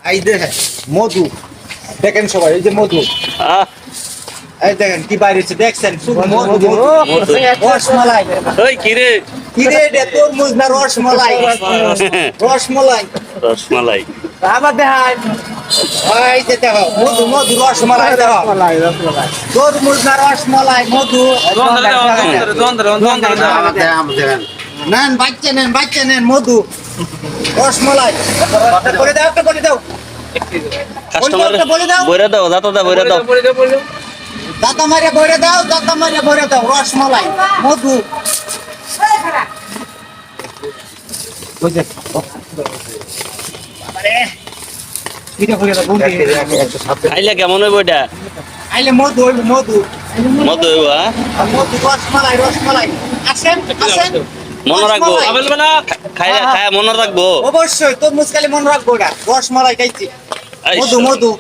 এই দেখেন মধু, দেখেন সবাই এই যে মধু, এই দেখেন কি বাইরেছে দেখছেন, শুধু মধু, রসমালাই। ওই কিরে কিরে এটা তরমুজ না রসমালাই? রসমালাই। রসমালাই আবার দেখান, এই যে দেখো মধু মধু রসমালাই, দেখো তরমুজ না রসমালাই, মধু। নেন বাচ্চা নেন, বাচ্চা নেন, মধু রসমালাই করে দাও, একটা করে দাও, কাস্টমার বলে দাও, বইরা দাও দাতা দা বইরা দাও দাতা মারে ভরে দাও, দাতা মারে ভরে দাও, রসমালাই মধু। খাইলে কেমন হইব এটা আইলে মধু হইব, মধু মতো হইব মধু রসমালাই, রসমালাই। আসেন আসেন, মনে রাখবো খাইলে খায় মনে রাখবো অবশ্যই তরমুজ খালি মনে রাখবো, এটা রসমালাই খাইছি, মধু মধু।